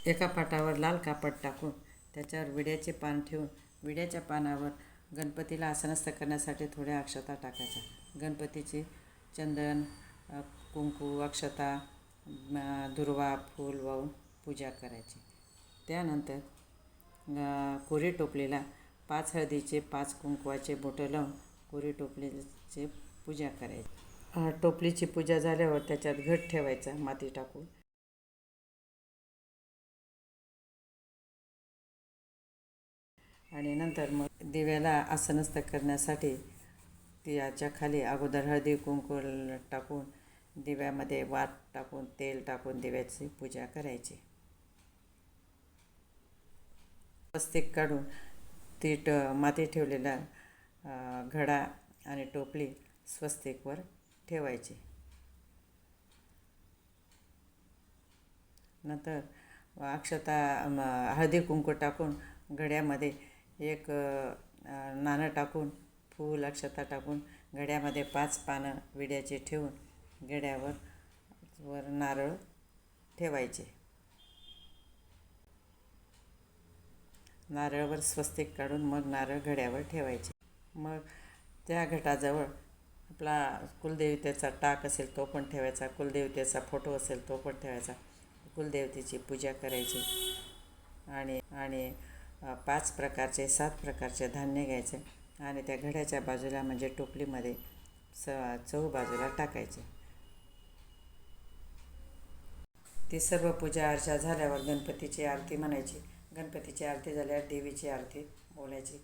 एका पाटावर लाल कापड टाकून त्याच्यावर विड्याचे पान ठेवून विड्याच्या पानावर गणपतीला आसनस्थ करण्यासाठी थोड्या अक्षता टाकायच्या. गणपतीची चंदन, कुंकू, अक्षता, दुर्वा, फूल वाहून पूजा करायची. त्यानंतर कोरी टोपलीला 5 हळदीचे 5 कुंकवाचे बोटं लावून कोरी टोपलीची पूजा करायची. टोपलीची पूजा झाल्यावर त्याच्यात घट ठेवायचा माती टाकून. आणि नंतर मग दिव्याला आसनस्थ करण्यासाठी त्याच्या खाली अगोदर हळदी कुंकू टाकून दिव्यामध्ये वात टाकून तेल टाकून दिव्याची पूजा करायची. स्वस्तिक काढून ती माती ठेवलेला घडा आणि टोपली स्वस्तिकवर ठेवायची. नंतर अक्षता हळदी कुंकू टाकून घड्यामध्ये एक नाणं टाकून फूल अक्षता टाकून घड्यामध्ये 5 पानं विड्याची ठेवून घड्यावर नारळ ठेवायचे. नारळावर स्वस्तिक काढून मग नारळ घड्यावर ठेवायचे. मग त्या घटाजवळ आपला कुलदेवतेचा टाक असेल तो पण ठेवायचा, कुलदेवतेचा फोटो असेल तो पण ठेवायचा. कुलदेवतेची पूजा करायची आणि 5 प्रकारचे 7 प्रकारचे धान्य घ्यायचे आणि त्या घड्याच्या बाजूला म्हणजे टोपलीमध्ये चहूबाजूला टाकायचे. ती सर्व पूजा अर्चा झाल्यावर गणपतीची आरती म्हणायची. गणपतीची आरती झाल्यावर देवीची आरती बोलायची.